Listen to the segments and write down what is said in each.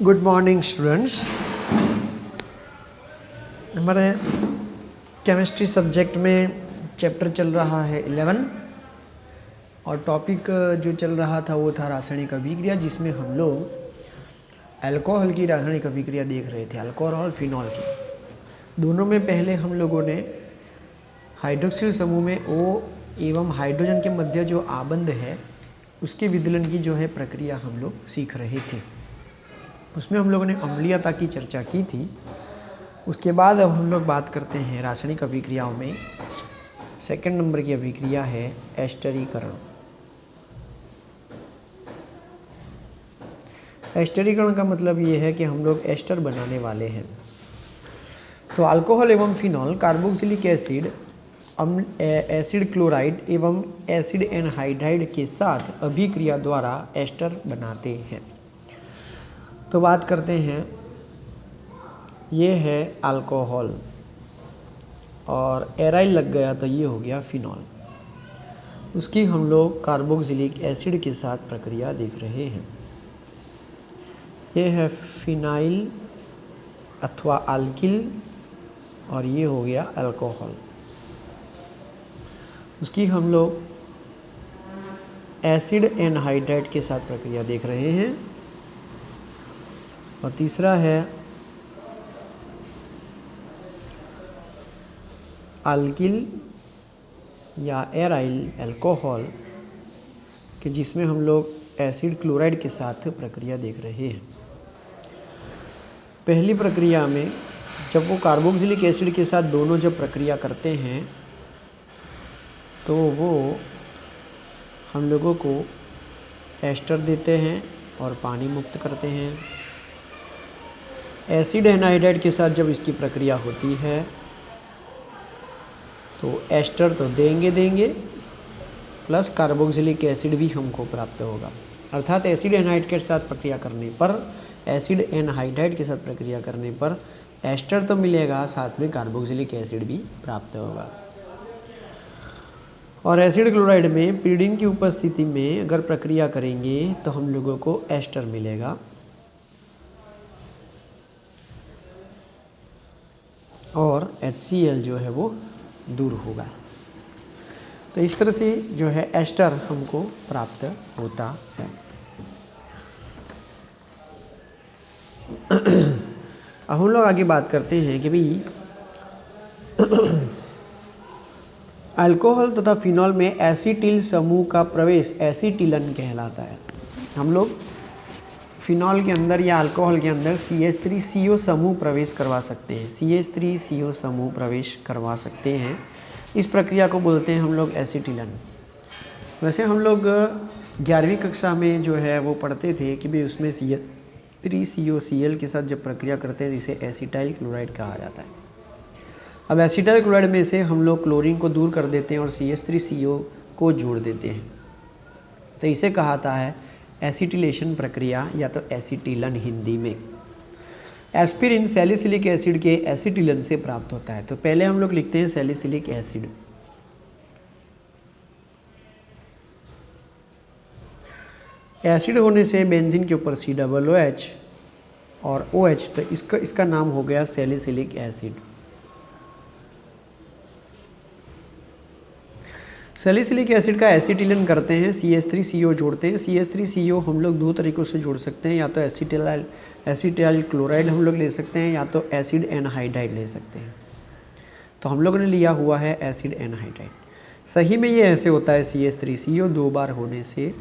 Good morning students. हमारे chemistry subject में chapter चल रहा है 11 और टॉपिक जो चल रहा था वो था रासायनिक अभिक्रिया, जिसमें हम लोग अल्कोहल की रासायनिक अभिक्रिया देख रहे थे, अल्कोहल और फिनॉल की। दोनों में पहले हम लोगों ने हाइड्रोक्सिल समूह में O एवं हाइड्रोजन के मध्य जो आबंध है उसके विदलन की जो है प्रक्रिया हम लोग सीख रहे थे। उसमें हम लोगों ने अम्लीयता की चर्चा की थी। उसके बाद अब हम लोग बात करते हैं रासायनिक अभिक्रियाओं में सेकंड नंबर की अभिक्रिया है एस्टरीकरण। एस्टरीकरण का मतलब ये है कि हम लोग एस्टर बनाने वाले हैं। तो अल्कोहल एवं phenol carboxylic acid acid chloride एवं एसिड एनहाइड्राइड के साथ अभिक्रिया द्वारा एस्टर बनाते हैं। तो बात करते हैं, ये है अल्कोहल और एराइल लग गया तो ये हो गया फिनॉल। उसकी हम लोग कार्बोक्सिलिक एसिड के साथ प्रक्रिया देख रहे हैं। ये है फिनाइल अथवा अल्किल और ये हो गया अल्कोहल। उसकी हम लोग एसिड एनहाइड्राइड के साथ प्रक्रिया देख रहे हैं। और तीसरा है अल्किल या एराइल अल्कोहल कि जिसमें हम लोग एसिड क्लोराइड के साथ प्रक्रिया देख रहे हैं। पहली प्रक्रिया में जब वो कार्बोक्सिलिक एसिड के साथ दोनों जब प्रक्रिया करते हैं तो वो हम लोगों को एस्टर देते हैं और पानी मुक्त करते हैं। एसिड एनहाइड्राइड के साथ जब इसकी प्रक्रिया होती है तो एस्टर तो देंगे प्लस कार्बोक्सिलिक एसिड भी हमको प्राप्त होगा। अर्थात एसिड एनहाइड्राइड के साथ प्रक्रिया करने पर एसिड एनहाइड्राइड के साथ प्रक्रिया करने पर एस्टर तो मिलेगा, साथ में कार्बोक्सिलिक एसिड भी प्राप्त होगा। और एसिड क्लोराइड में पीरियड की उपस्थिति में अगर प्रक्रिया करेंगे तो हम लोगों को एस्टर मिलेगा। और HCl जो है वो दूर होगा। तो इस तरह से जो है एस्टर हमको प्राप्त होता है। अब हम लोग आगे बात करते हैं कि भाई अल्कोहल तथा फिनॉल में एसीटिल समूह का प्रवेश एसीटिलन कहलाता है। हम लोग फिनॉल के अंदर या अल्कोहल के अंदर CH3CO समूह प्रवेश करवा सकते हैं, CH3CO समूह प्रवेश करवा सकते हैं। इस प्रक्रिया को बोलते हैं हम लोग एसीटिलन। वैसे हम लोग 11वीं कक्षा में जो है वो पढ़ते थे कि भाई उसमें CH3COCl के साथ जब प्रक्रिया करते हैं इसे एसिटाइल क्लोराइड कहा जाता है। अब एसिटाइल क्लोराइड में से हम लोग क्लोरीन को दूर कर देते हैं और CH3CO को जोड़ देते हैं, तो इसे कहाता है एसिटिलेशन प्रक्रिया या तो एसिटिलन हिंदी में। एस्पिरिन सैलिसिलिक एसिड के एसिटिलन से प्राप्त होता है। तो पहले हम लोग लिखते हैं सैलिसिलिक एसिड। एसिड होने से बेंजीन के ऊपर COOH और OH, तो इसका नाम हो गया सैलिसिलिक एसिड। सैलिसिलिक एसिड का एसिटिलन करते हैं, CH3CO जोड़ते हैं। CH3CO हम लोग दो तरीक़ों से जोड़ सकते हैं, या तो एसिटाइल क्लोराइड हम लोग ले सकते हैं या तो एसिड एनहाइड्राइड ले सकते हैं। तो हम लोगों ने लिया हुआ है एसिड एनहाइड्राइड। सही में ये ऐसे होता है, CH3CO दो बार होने से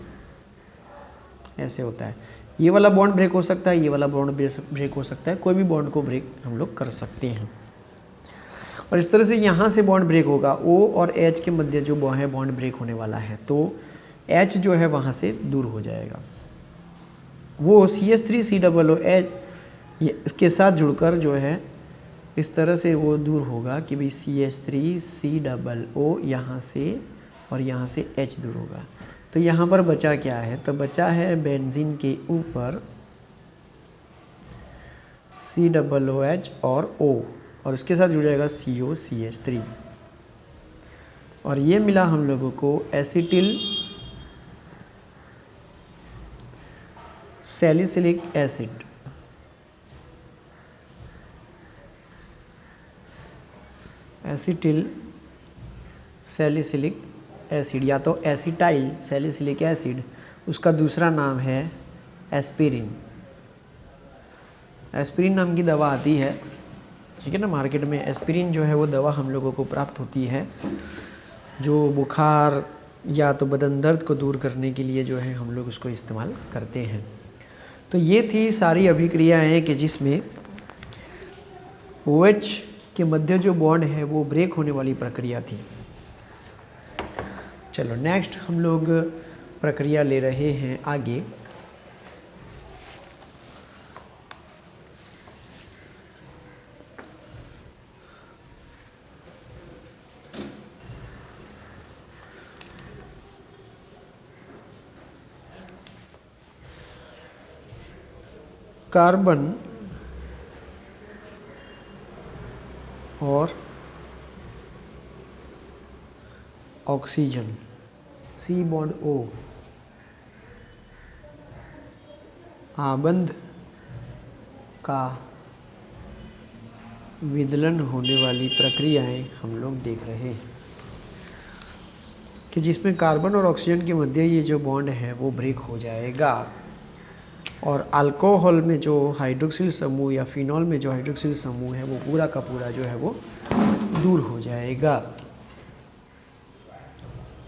ऐसे होता है। ये वाला बॉन्ड ब्रेक हो सकता है, ये वाला बॉन्ड ब्रेक हो सकता है, कोई भी बॉन्ड को ब्रेक हम लोग कर सकते हैं। और इस तरह से यहाँ से बॉन्ड ब्रेक होगा, O और H के मध्य जो है बॉन्ड ब्रेक होने वाला है, तो H जो है वहाँ से दूर हो जाएगा। वो CH3COOH इसके साथ जुड़कर जो है इस तरह से वो दूर होगा कि भाई CH3COO यहाँ से और यहाँ से H दूर होगा। तो यहाँ पर बचा क्या है, तो बचा है बेंजीन के ऊपर COOH और O और इसके साथ जुड़ जाएगा COCH3 और ये मिला हम लोगों को acetyl salicylic acid. Acetyl salicylic acid या तो एसिटाइल सैलिसिलिक एसिड, उसका दूसरा नाम है एस्पिरिन। एस्पिरिन नाम की दवा आती है, ठीक है ना, मार्केट में। एस्पिरिन जो है वो दवा हम लोगों को प्राप्त होती है जो बुखार या तो बदन दर्द को दूर करने के लिए जो है हम लोग उसको इस्तेमाल करते हैं। तो ये थी सारी अभिक्रियाएं कि जिसमें OH के मध्य जो बॉन्ड है वो ब्रेक होने वाली प्रक्रिया थी। चलो नेक्स्ट हम लोग प्रक्रिया ले रहे हैं आगे। कार्बन और ऑक्सीजन C बॉन्ड O आबंध का विदलन होने वाली प्रक्रियाएं हम लोग देख रहे हैं कि जिसमें कार्बन और ऑक्सीजन के मध्य ये जो बॉन्ड है वो ब्रेक हो जाएगा और अल्कोहल में जो हाइड्रोक्सिल समूह या फिनॉल में जो हाइड्रोक्सिल समूह है वो पूरा का पूरा जो है वो दूर हो जाएगा।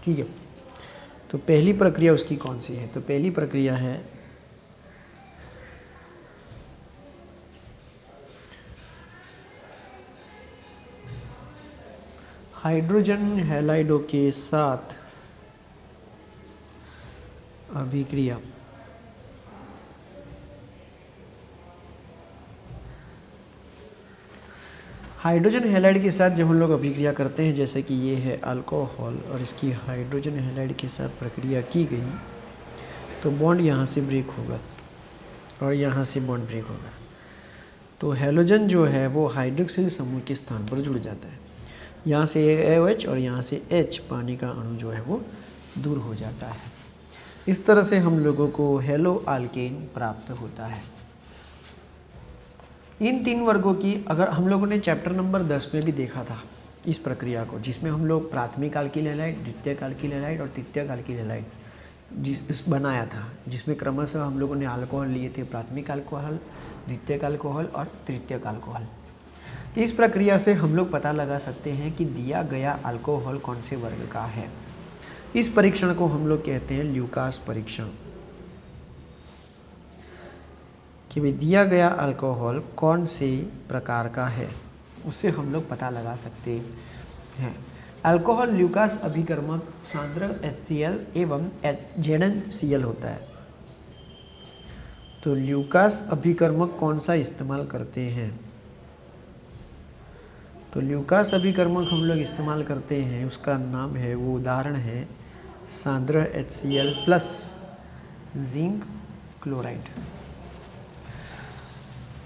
ठीक है, तो पहली प्रक्रिया उसकी कौन सी है? तो पहली प्रक्रिया है हाइड्रोजन हैलाइडों के साथ अभिक्रिया। हाइड्रोजन हैलाइड के साथ जब हम लोग अभिक्रिया करते हैं, जैसे कि ये है अल्कोहल और इसकी हाइड्रोजन हैलाइड के साथ प्रक्रिया की गई, तो बॉन्ड यहाँ से ब्रेक होगा और यहाँ से बॉन्ड ब्रेक होगा। तो हैलोजन जो है वो हाइड्रोक्सिल समूह के स्थान पर जुड़ जाता है। यहाँ से OH और यहाँ से H पानी का अणु जो है वो दूर हो जाता है। इस तरह से हम लोगों को हेलो अल्केन प्राप्त होता है। इन तीन वर्गों की अगर हम लोगों ने चैप्टर नंबर 10 में भी देखा था इस प्रक्रिया को, जिसमें हम लोग प्राथमिक अल्किल हैलाइड, द्वितीयक अल्किल हैलाइड और तृतीयक अल्किल हैलाइड बनाया था, जिसमें क्रमशः हम लोगों ने अल्कोहल लिए थे, प्राथमिक अल्कोहल, द्वितीयक अल्कोहल और तृतीयक अल्कोहल। इस प्रक्रिया से हम लोग पता लगा सकते हैं कि दिया गया अल्कोहल कौन से वर्ग का है। इस परीक्षण को हम लोग कहते हैं ल्यूकास परीक्षण, कि भी दिया गया अल्कोहल कौन से प्रकार का है, उससे हम लोग पता लगा सकते हैं। अल्कोहल ल्यूकास अभिकर्मक सांद्र HCl एवं ZnCl होता है। तो ल्यूकास अभिकर्मक कौन सा इस्तेमाल करते हैं? तो ल्यूकास अभिकर्मक हम लोग इस्तेमाल करते हैं, उसका नाम है, वो उदाहरण है सांद्र HCl प्लस जिंक क्लोराइड।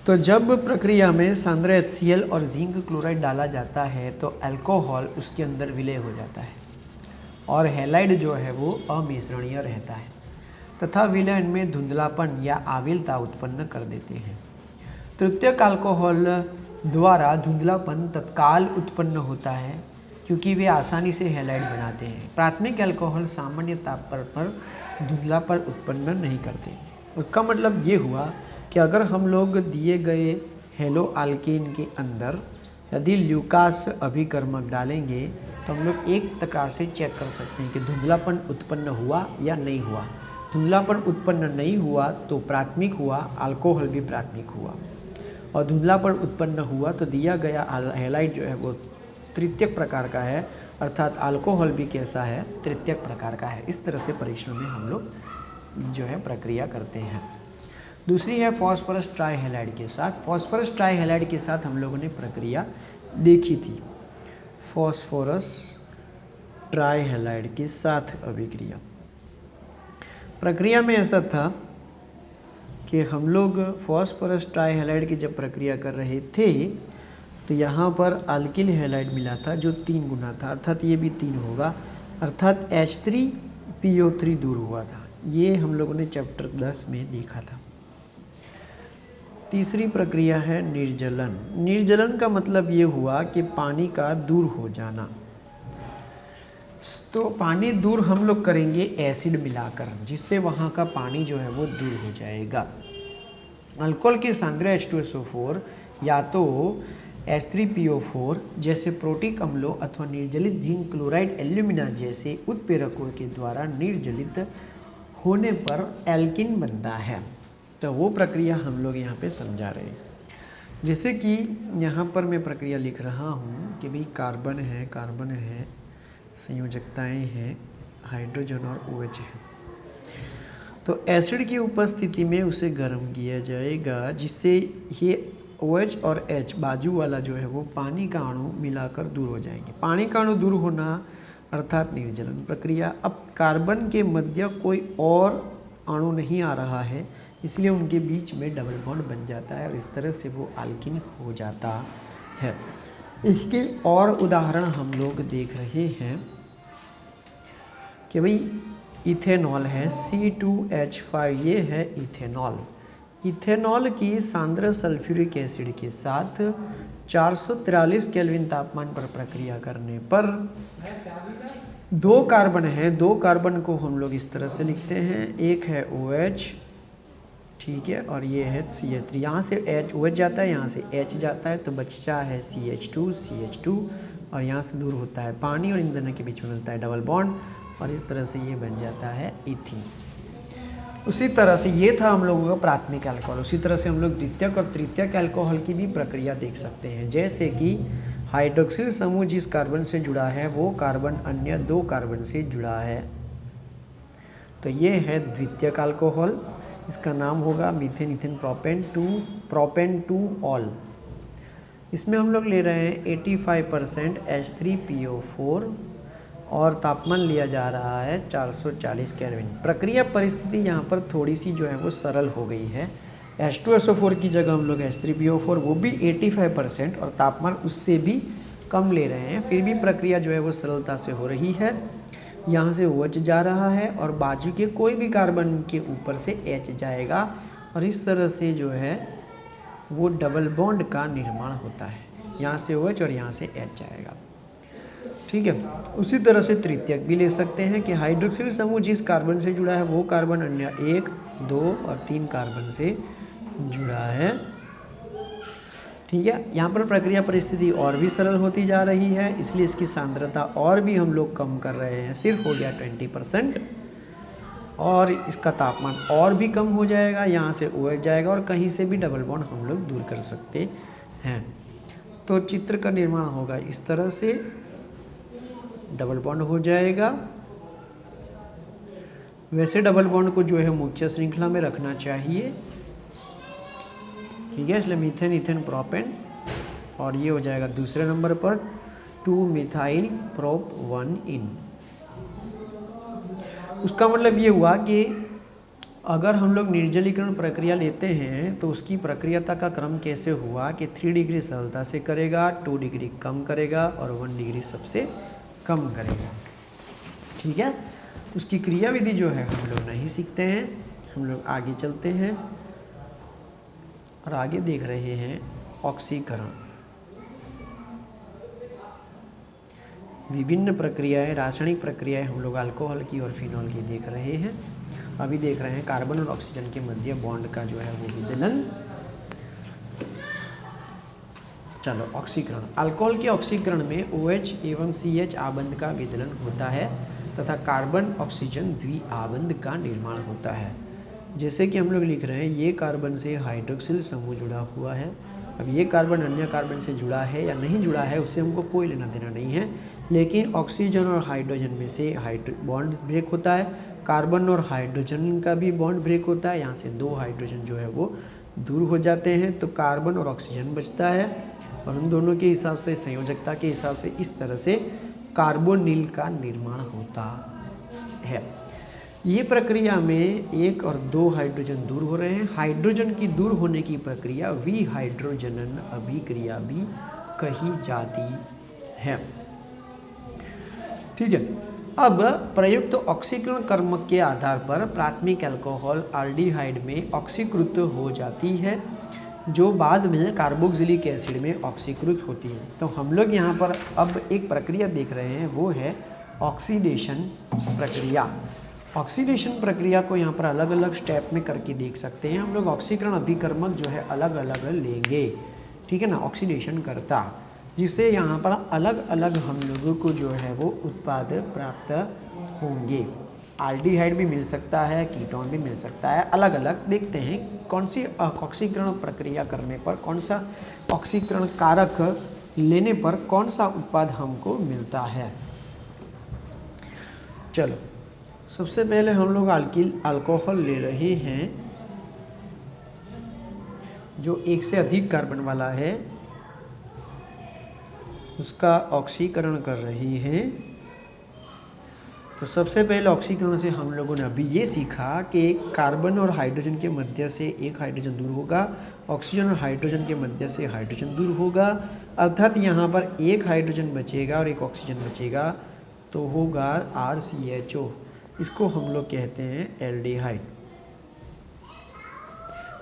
तो जब प्रक्रिया में सांद्र HCl और जिंक क्लोराइड डाला जाता है तो अल्कोहल उसके अंदर विलय हो जाता है और हैलाइड जो है वो अमिश्रणीय रहता है तथा विलयन में धुंधलापन या आविलता उत्पन्न कर देते हैं। तृतीयक अल्कोहल द्वारा धुंधलापन तत्काल उत्पन्न होता है क्योंकि वे आसानी से हैलाइड बनाते हैं। प्राथमिक अल्कोहल सामान्य तापमान पर धुंधलापन उत्पन्न नहीं करते। उसका मतलब ये हुआ कि अगर हम लोग दिए गए हेलो अल्केन के अंदर यदि ल्यूकास अभिकर्मक डालेंगे तो हम लोग एक प्रकार से चेक कर सकते हैं कि धुंधलापन उत्पन्न हुआ या नहीं हुआ। धुंधलापन उत्पन्न नहीं हुआ तो प्राथमिक हुआ, अल्कोहल भी प्राथमिक हुआ, और धुंधलापन उत्पन्न हुआ तो दिया गया हैलाइड जो है वो तृतीयक प्रकार का है, अर्थात अल्कोहल भी कैसा है, तृतीयक प्रकार का है। इस तरह से परीक्षण में हम लोग जो है प्रक्रिया करते हैं। दूसरी है फॉस्फोरस ट्राइहैलाइड के साथ। फॉस्फोरस ट्राइहैलाइड के साथ हम लोगों ने प्रक्रिया देखी थी, फॉस्फोरस ट्राइहैलाइड के साथ अभिक्रिया। प्रक्रिया में ऐसा था कि हम लोग फॉस्फोरस ट्राइहैलाइड की जब प्रक्रिया कर रहे थे तो यहाँ पर अल्किल हैलाइड मिला था जो 3 गुना था, अर्थात ये भी 3 होगा, अर्थात H3PO3 दूर हुआ था। ये हम लोगों ने चैप्टर 10 में देखा था। तीसरी प्रक्रिया है निर्जलन। निर्जलन का मतलब ये हुआ कि पानी का दूर हो जाना। तो पानी दूर हम लोग करेंगे एसिड मिलाकर, जिससे वहाँ का पानी जो है वो दूर हो जाएगा। अल्कोहल की सांद्र H2SO4 या तो H3PO4 जैसे प्रोटिक अम्लों अथवा निर्जलित जिंक क्लोराइड एल्यूमिना जैसे उत्प्रेरकों के द्वारा निर्जलित होने पर एल्किन बनता है। तो वो प्रक्रिया हम लोग यहाँ पे समझा रहे हैं। जैसे कि यहाँ पर मैं प्रक्रिया लिख रहा हूँ कि भाई कार्बन है, संयोजकताएं हैं, हाइड्रोजन और OH है। तो एसिड की उपस्थिति में उसे गर्म किया जाएगा, जिससे ये OH और H बाजू वाला जो है वो पानी का अणु मिलाकर दूर हो जाएंगे। पानी का अणु दूर होना अर्थात निर्जलन प्रक्रिया। अब कार्बन के मध्य कोई और अणु नहीं आ रहा है, इसलिए उनके बीच में डबल बॉन्ड बन जाता है और इस तरह से वो अल्किन हो जाता है। इसके और उदाहरण हम लोग देख रहे हैं कि भाई इथेनॉल है C2H5, ये है इथेनॉल। इथेनॉल की सांद्र सल्फ्यूरिक एसिड के साथ 443 केल्विन तापमान पर प्रक्रिया करने पर दो कार्बन है, दो कार्बन को हम लोग इस तरह से लिखते हैं, एक है OH, ठीक है, और ये है CH3। यहाँ से OH जाता है, यहाँ से H जाता है, तो बच्चा है CH2 और यहाँ से दूर होता है पानी और इन दोनों के बीच में मिलता है डबल बॉन्ड और इस तरह से ये बन जाता है इथीन। उसी तरह से ये था हम लोगों का प्राथमिक अल्कोहल। उसी तरह से हम लोग द्वितीयक और तृतीयक अल्कोहल की भी प्रक्रिया देख सकते हैं। जैसे कि हाइड्रोक्सिल समूह जिस कार्बन से जुड़ा है वो कार्बन अन्य दो कार्बन से जुड़ा है, तो ये है द्वितीयक अल्कोहल। इसका नाम होगा methane ethane propane two all. इसमें हम लोग ले रहे हैं 85% H3PO4 और तापमान लिया जा रहा है 440 केल्विन। प्रक्रिया परिस्थिति यहाँ पर थोड़ी सी जो है वो सरल हो गई है। H2SO4 की जगह हम लोग H3PO4 वो भी 85% और तापमान उससे भी कम ले रहे हैं, फिर भी प्रक्रिया जो है वो सरलता से हो रही है। यहाँ से OH जा रहा है और बाजू के कोई भी कार्बन के ऊपर से H जाएगा और इस तरह से जो है वो डबल बॉन्ड का निर्माण होता है। यहाँ से OH और यहाँ से H जाएगा, ठीक है। उसी तरह से तृतीयक भी ले सकते हैं कि हाइड्रोक्सिल समूह जिस कार्बन से जुड़ा है वो कार्बन अन्य 1, 2 और 3 कार्बन से जुड़ा है, ठीक है। यहाँ पर प्रक्रिया परिस्थिति और भी सरल होती जा रही है, इसलिए इसकी सांद्रता और भी हम लोग कम कर रहे हैं, सिर्फ हो गया 20% और इसका तापमान और भी कम हो जाएगा। यहाँ से OH जाएगा और कहीं से भी डबल बॉन्ड हम लोग दूर कर सकते हैं। तो चित्र का निर्माण होगा इस तरह से, डबल बॉन्ड हो जाएगा। वैसे डबल बॉन्ड को जो है मुख्य श्रृंखला में रखना चाहिए, ठीक है, इसलिए मीथेन इथेन प्रोपेन और ये हो जाएगा दूसरे नंबर पर 2 मिथाइल प्रोप 1 इन। उसका मतलब ये हुआ कि अगर हम लोग निर्जलीकरण प्रक्रिया लेते हैं तो उसकी प्रक्रियाता का क्रम कैसे हुआ कि 3 डिग्री सरलता से करेगा, 2 डिग्री कम करेगा और 1 डिग्री सबसे कम करेगा, ठीक है। उसकी क्रिया विधि जो है हम लोग नहीं सीखते हैं, हम लोग आगे चलते हैं और आगे देख रहे हैं ऑक्सीकरण। विभिन्न प्रक्रियाएं, रासायनिक प्रक्रियाएं हम लोग अल्कोहल की और फिनॉल की देख रहे हैं। अभी देख रहे हैं कार्बन और ऑक्सीजन के मध्य बॉन्ड का जो है वो विदलन। चलो ऑक्सीकरण। अल्कोहल के ऑक्सीकरण में OH एवं CH आबंध का विदलन होता है तथा कार्बन ऑक्सीजन द्विआबंध का निर्माण होता है। जैसे कि हम लोग लिख रहे हैं ये कार्बन से हाइड्रोक्सिल समूह जुड़ा हुआ है। अब ये कार्बन अन्य कार्बन से जुड़ा है या नहीं जुड़ा है उससे हमको कोई लेना देना नहीं है, लेकिन ऑक्सीजन और हाइड्रोजन में से बॉन्ड ब्रेक होता है, कार्बन और हाइड्रोजन का भी बॉन्ड ब्रेक होता है। यहाँ से 2 हाइड्रोजन जो है वो दूर हो जाते हैं तो कार्बन और ऑक्सीजन बचता है और उन दोनों के हिसाब से, संयोजकता के हिसाब से इस तरह से कार्बोनिल का निर्माण होता है। ये प्रक्रिया में 1 और 2 हाइड्रोजन दूर हो रहे हैं। हाइड्रोजन की दूर होने की प्रक्रिया विहाइड्रोजनन अभिक्रिया भी कही जाती है, ठीक है। अब प्रयुक्त ऑक्सीकरण कर्म के आधार पर प्राथमिक अल्कोहल एल्डिहाइड में ऑक्सीकृत हो जाती है। जो बाद में कार्बोक्सिलिक एसिड में ऑक्सीकृत होती है। तो हम लोग यहाँ पर अब एक प्रक्रिया देख रहे हैं, वो है ऑक्सीडेशन प्रक्रिया। ऑक्सीडेशन प्रक्रिया को यहाँ पर अलग अलग स्टेप में करके देख सकते हैं हम लोग। ऑक्सीकरण अभिकर्मक जो है अलग अलग लेंगे, ठीक है ना, ऑक्सीडेशन करता, जिससे यहाँ पर अलग अलग हम लोगों को जो है वो उत्पाद प्राप्त होंगे। आल्डिहाइड भी मिल सकता है, कीटोन भी मिल सकता है, अलग अलग। देखते हैं कौन सी ऑक्सीकरण प्रक्रिया करने पर, कौन सा ऑक्सीकरण कारक लेने पर कौन सा उत्पाद हमको मिलता है। चलो, सबसे पहले हम लोग अल्कोहल ले रहे हैं जो एक से अधिक कार्बन वाला है, उसका ऑक्सीकरण कर रही है। तो सबसे पहले ऑक्सीकरण से हम लोगों ने अभी ये सीखा कि कार्बन और हाइड्रोजन के मध्य से एक हाइड्रोजन दूर होगा, ऑक्सीजन और हाइड्रोजन के मध्य से हाइड्रोजन दूर होगा, अर्थात यहाँ पर एक हाइड्रोजन बचेगा और एक ऑक्सीजन बचेगा, तो होगा RCHO। इसको हम लोग कहते हैं एल्डिहाइड।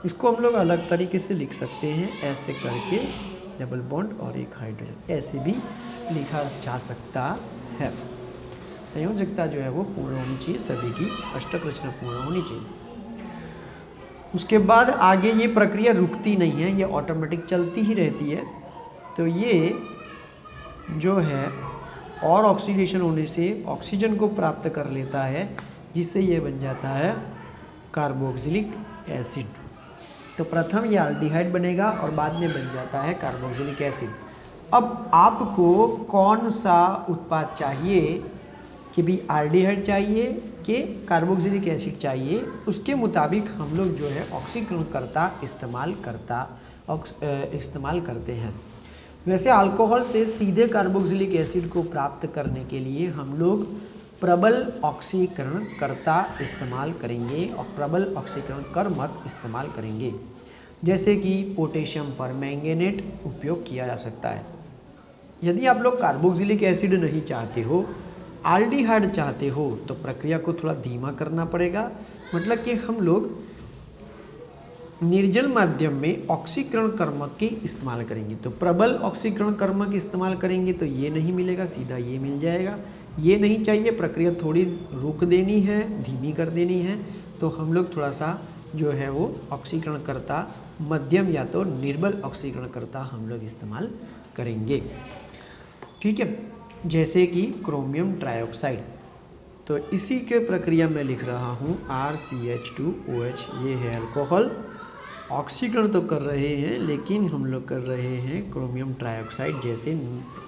इसको हम लोग अलग तरीके से लिख सकते हैं, ऐसे करके डबल बॉन्ड और एक हाइड्रोजन, ऐसे भी लिखा जा सकता है। संयोजकता जो है वो पूर्ण होनी चाहिए, सभी की अष्टक रचना पूर्ण होनी चाहिए। उसके बाद आगे ये प्रक्रिया रुकती नहीं है, ये ऑटोमेटिक चलती ही रहती है। तो ये जो है और ऑक्सीडेशन होने से ऑक्सीजन को प्राप्त कर लेता है, जिससे ये बन जाता है कार्बोक्सिलिक एसिड। तो प्रथम ये एल्डिहाइड बनेगा और बाद में बन जाता है कार्बोक्सिलिक एसिड। अब आपको कौन सा उत्पाद चाहिए, कि भी एल्डिहाइड चाहिए कि कार्बोक्सिलिक एसिड चाहिए, उसके मुताबिक हम लोग जो है ऑक्सीकरण करता इस्तेमाल करते हैं। वैसे अल्कोहल से सीधे कार्बोक्सिलिक एसिड को प्राप्त करने के लिए हम लोग प्रबल ऑक्सीकरण करता इस्तेमाल करेंगे और प्रबल ऑक्सीकरण कर्मक इस्तेमाल करेंगे, जैसे कि पोटेशियम परमैंगनेट उपयोग किया जा सकता है। यदि आप लोग कार्बोक्सिलिक एसिड नहीं चाहते हो, एल्डिहाइड चाहते हो, तो प्रक्रिया को थोड़ा धीमा करना पड़ेगा। मतलब कि हम लोग निर्जल माध्यम में ऑक्सीकरण कर्मक की इस्तेमाल करेंगे। तो प्रबल ऑक्सीकरण कर्मक इस्तेमाल करेंगे तो ये नहीं मिलेगा, सीधा ये मिल जाएगा। ये नहीं चाहिए, प्रक्रिया थोड़ी रोक देनी है, धीमी कर देनी है, तो हम लोग थोड़ा सा जो है वो ऑक्सीकरण करता मध्यम या तो निर्बल ऑक्सीकरण करता हम लोग इस्तेमाल करेंगे, ठीक है। जैसे कि क्रोमियम ट्राइऑक्साइड, तो इसी के प्रक्रिया में लिख रहा हूँ RCH2OH। ये है अल्कोहल, ऑक्सीकरण तो कर रहे हैं लेकिन हम लोग कर रहे हैं क्रोमियम ट्राइऑक्साइड जैसे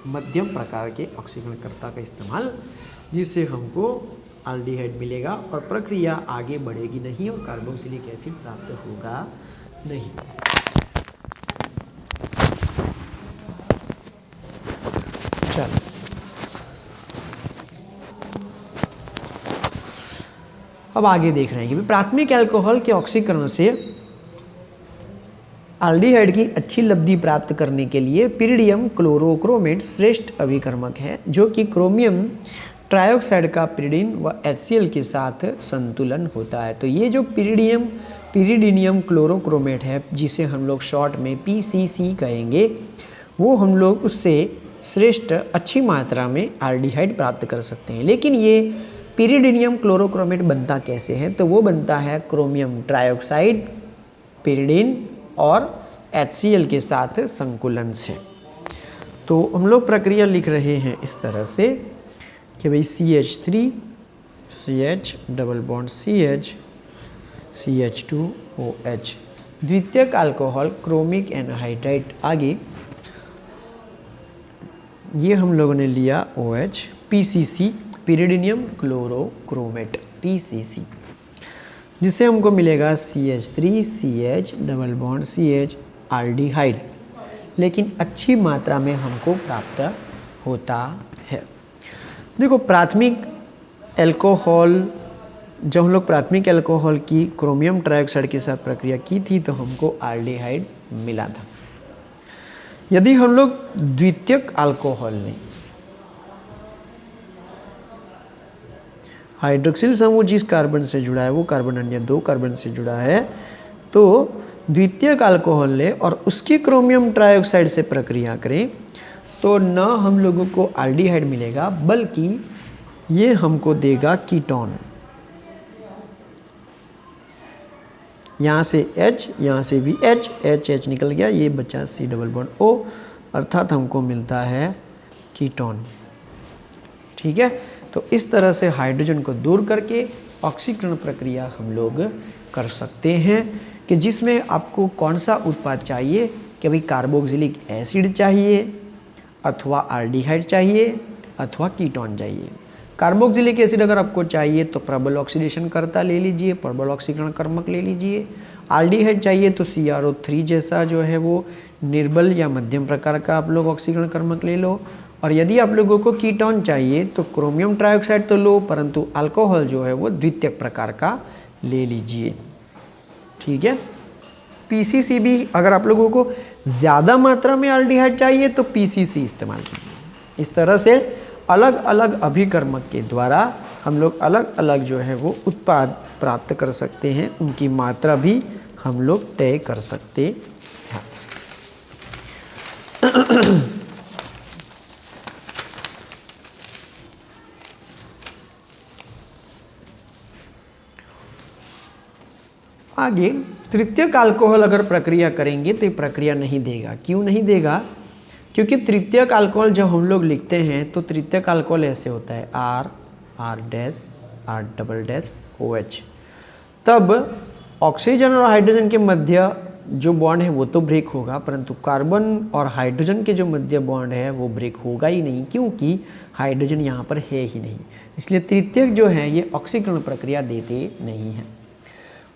मध्यम प्रकार के ऑक्सीकरणकर्ता का इस्तेमाल, जिससे हमको एल्डिहाइड मिलेगा और प्रक्रिया आगे बढ़ेगी नहीं और कार्बोक्सिलिक एसिड प्राप्त होगा नहीं। चलो, अब आगे देख रहे हैं कि प्राथमिक अल्कोहल के ऑक्सीकरण से एल्डिहाइड की अच्छी लब्धि प्राप्त करने के लिए पिरिडियम क्लोरोक्रोमेट श्रेष्ठ अभिकर्मक है, जो कि क्रोमियम ट्राइऑक्साइड का पिरिडिन व HCl के साथ संतुलन होता है। तो ये जो पिरिडिनियम क्लोरोक्रोमेट है, जिसे हम लोग शॉर्ट में PCC कहेंगे, वो हम लोग उससे श्रेष्ठ अच्छी मात्रा में एल्डिहाइड प्राप्त कर सकते हैं। लेकिन ये पिरिडिनियम क्लोरोक्रोमेट बनता कैसे है, तो वो बनता है क्रोमियम ट्राइऑक्साइड, पिरिडिन और HCl के साथ संकुलन से। तो हम लोग प्रक्रिया लिख रहे हैं इस तरह से कि भाई CH3 CH double bond CH CH2OH द्वितीयक अल्कोहल क्रोमिक एनहाइड्राइड। आगे ये हम लोगों ने लिया OH, PCC पिरिडिनियम क्लोरोक्रोमेट PCC, जिससे हमको मिलेगा CH3 CH double bond CH aldehyde, लेकिन अच्छी मात्रा में हमको प्राप्त होता है। देखो, प्राथमिक अल्कोहल, जब हम लोग प्राथमिक अल्कोहल की क्रोमियम ट्राइऑक्साइड के साथ प्रक्रिया की थी तो हमको एल्डिहाइड मिला था। यदि हम लोग द्वितीयक अल्कोहल लें, हाइड्रोक्सिल समूह जिस कार्बन से जुड़ा है वो कार्बन अन्य 2 कार्बन से जुड़ा है, तो द्वितीयक अल्कोहल ले और उसकी क्रोमियम ट्राइऑक्साइड से प्रक्रिया करें तो न हम लोगों को एल्डिहाइड मिलेगा बल्कि ये हमको देगा कीटोन। यहाँ से H, यहाँ से भी H, H निकल गया, ये बचा C डबल बॉन्ड O, अर्थात हमको मिलता है कीटोन। ठीक है, तो इस तरह से हाइड्रोजन को दूर करके ऑक्सीकरण प्रक्रिया हम लोग कर सकते हैं कि जिसमें आपको कौन सा उत्पाद चाहिए कि भाई कार्बोक्सिलिक एसिड चाहिए अथवा एल्डिहाइड चाहिए अथवा कीटोन चाहिए। कार्बोक्सिलिक एसिड अगर आपको चाहिए तो प्रबल ऑक्सीडेशन कर्ता ले लीजिए, प्रबल ऑक्सीकरण कर्मक ले लीजिए। एल्डिहाइड चाहिए तो CrO3 जैसा जो है वो निर्बल या मध्यम प्रकार का आप लोग ऑक्सीकरण कर्मक ले लो। और यदि आप लोगों को कीटोन चाहिए तो क्रोमियम ट्राइऑक्साइड तो लो, परंतु अल्कोहल जो है वो द्वितीयक प्रकार का ले लीजिए। ठीक है, PCC भी अगर आप लोगों को ज़्यादा मात्रा में एल्डिहाइड चाहिए तो PCC इस्तेमाल कीजिए। इस तरह से अलग अलग अभिकर्मक के द्वारा हम लोग अलग अलग जो है वो उत्पाद प्राप्त कर सकते हैं, उनकी मात्रा भी हम लोग तय कर सकते हैं। आगे तृतीयक अल्कोहल अगर प्रक्रिया करेंगे तो ये प्रक्रिया नहीं देगा। क्यों नहीं देगा? क्योंकि तृतीयक अल्कोहल जब हम लोग लिखते हैं तो तृतीयक अल्कोहल ऐसे होता है R⁻OH। तब ऑक्सीजन और हाइड्रोजन के मध्य जो बॉन्ड है वो तो ब्रेक होगा, परंतु कार्बन और हाइड्रोजन के जो मध्य बॉन्ड है वो ब्रेक होगा ही नहीं, क्योंकि हाइड्रोजन यहाँ पर है ही नहीं। इसलिए तृतीयक जो है ये ऑक्सीकरण प्रक्रिया देते नहीं है।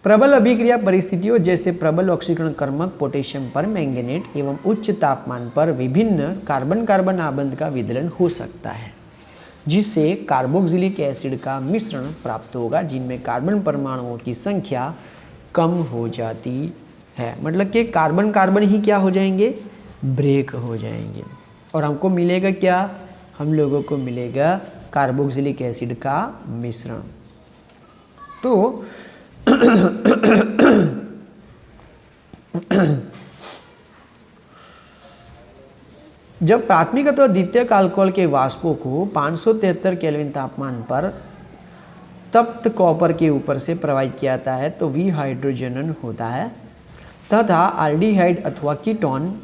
प्रबल अभिक्रिया परिस्थितियों जैसे प्रबल ऑक्सीकरण कर्मक पोटेशियम पर मैंगनेट एवं उच्च तापमान पर विभिन्न कार्बन कार्बन आबंध का विदलन हो सकता है, जिससे कार्बोक्सिलिक एसिड का मिश्रण प्राप्त होगा जिनमें कार्बन परमाणुओं की संख्या कम हो जाती है। मतलब कि कार्बन कार्बन ही क्या हो जाएंगे, ब्रेक हो जाएंगे, और हमको मिलेगा क्या, हम लोगों को मिलेगा कार्बोक्सिलिक एसिड का मिश्रण। तो जब प्राथमिक अथवा द्वितीयक अल्कोहल के वाष्पों को 573 केल्विन तापमान पर तप्त कॉपर के ऊपर से प्रवाहित किया जाता है तो विहाइड्रोजनन होता है तथा एल्डिहाइड अथवा कीटोन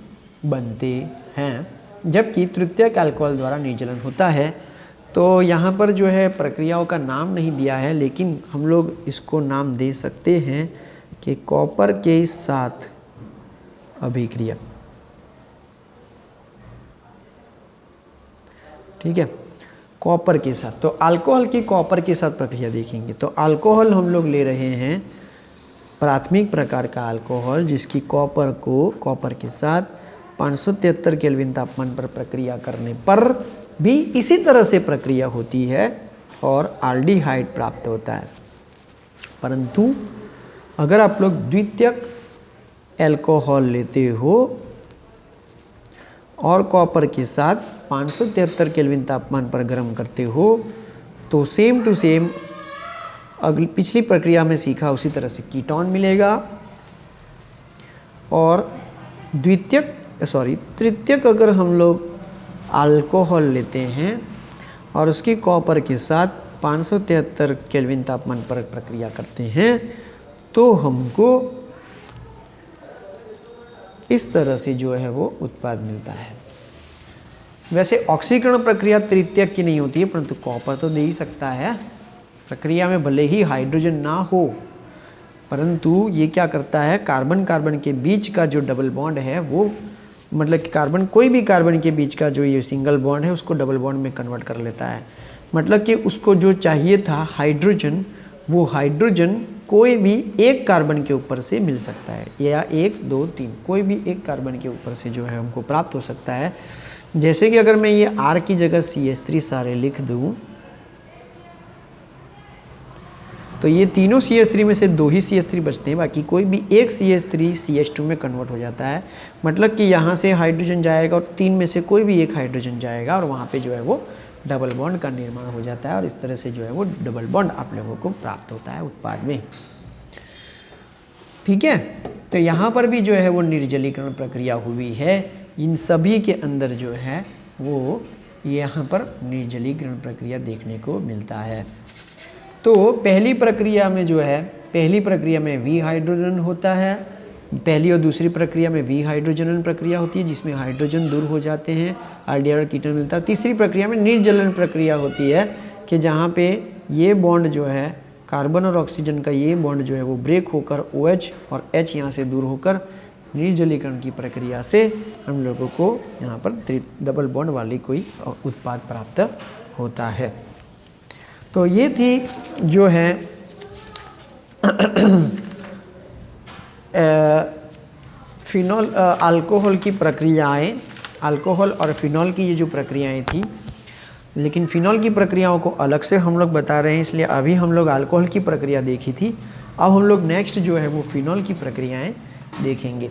बनते हैं, जबकि तृतीयक अल्कोहल द्वारा निर्जलन होता है। तो यहाँ पर जो है प्रक्रियाओं का नाम नहीं दिया है, लेकिन हम लोग इसको नाम दे सकते हैं कि कॉपर के साथ अभिक्रिया। ठीक है, कॉपर के साथ, तो अल्कोहल की कॉपर के साथ प्रक्रिया देखेंगे। तो अल्कोहल हम लोग ले रहे हैं प्राथमिक प्रकार का अल्कोहल, जिसकी कॉपर के साथ 573 केल्विन तापमान पर प्रक्रिया करने पर भी इसी तरह से प्रक्रिया होती है और एल्डिहाइड प्राप्त होता है। परंतु अगर आप लोग द्वितीयक अल्कोहल लेते हो और कॉपर के साथ 573 केल्विन तापमान पर गर्म करते हो तो सेम टू सेम अगली पिछली प्रक्रिया में सीखा उसी तरह से कीटोन मिलेगा। और तृतीयक अगर हम लोग अल्कोहल लेते हैं और उसकी कॉपर के साथ 573 केल्विन तापमान पर प्रक्रिया करते हैं तो हमको इस तरह से जो है वो उत्पाद मिलता है। वैसे ऑक्सीकरण प्रक्रिया तृतीयक की नहीं होती है, परंतु कॉपर तो दे ही सकता है। प्रक्रिया में भले ही हाइड्रोजन ना हो, परंतु ये क्या करता है, कार्बन कार्बन के बीच का जो डबल बॉन्ड है वो, मतलब कि कोई भी कार्बन के बीच का जो ये सिंगल बॉन्ड है उसको डबल बॉन्ड में कन्वर्ट कर लेता है। मतलब कि उसको जो चाहिए था हाइड्रोजन, वो हाइड्रोजन कोई भी एक कार्बन के ऊपर से मिल सकता है, या 1 2 3 कोई भी एक कार्बन के ऊपर से जो है हमको प्राप्त हो सकता है। जैसे कि अगर मैं ये R की जगह CH3 सारे लिख दूँ तो ये तीनों CH3 में से 2 ही CH3 बचते हैं, बाकी कोई भी एक CH3 CH2 में कन्वर्ट हो जाता है। मतलब कि यहाँ से हाइड्रोजन जाएगा और 3 में से कोई भी एक हाइड्रोजन जाएगा और वहाँ पे जो है वो डबल बॉन्ड का निर्माण हो जाता है, और इस तरह से जो है वो डबल बॉन्ड आप लोगों को प्राप्त होता है उत्पाद में। ठीक है। तो यहाँ पर भी जो है वो निर्जलीकरण प्रक्रिया हुई है। इन सभी के अंदर जो है वो यहाँ पर निर्जलीकरण प्रक्रिया देखने को मिलता है। तो पहली प्रक्रिया में जो है, पहली प्रक्रिया में वी हाइड्रोजन होता है, पहली और दूसरी प्रक्रिया में वी हाइड्रोजन प्रक्रिया होती है जिसमें हाइड्रोजन दूर हो जाते हैं, आल्डिहाइड और कीटोन मिलता है। तीसरी प्रक्रिया में निर्जलन प्रक्रिया होती है कि जहाँ पे ये बॉन्ड जो है कार्बन और ऑक्सीजन का ये बॉन्ड जो है वो ब्रेक होकर OH और H यहाँ से दूर होकर निर्जलीकरण की प्रक्रिया से हम लोगों को यहाँ पर डबल बॉन्ड वाली कोई उत्पाद प्राप्त होता है। तो ये थी जो है फिनॉल अल्कोहल की प्रक्रियाएं, अल्कोहल और फिनॉल की ये जो प्रक्रियाएं थी, लेकिन फिनॉल की प्रक्रियाओं को अलग से हम लोग बता रहे हैं, इसलिए अभी हम लोग अल्कोहल की प्रक्रिया देखी थी। अब हम लोग नेक्स्ट जो है वो फिनॉल की प्रक्रियाएं देखेंगे।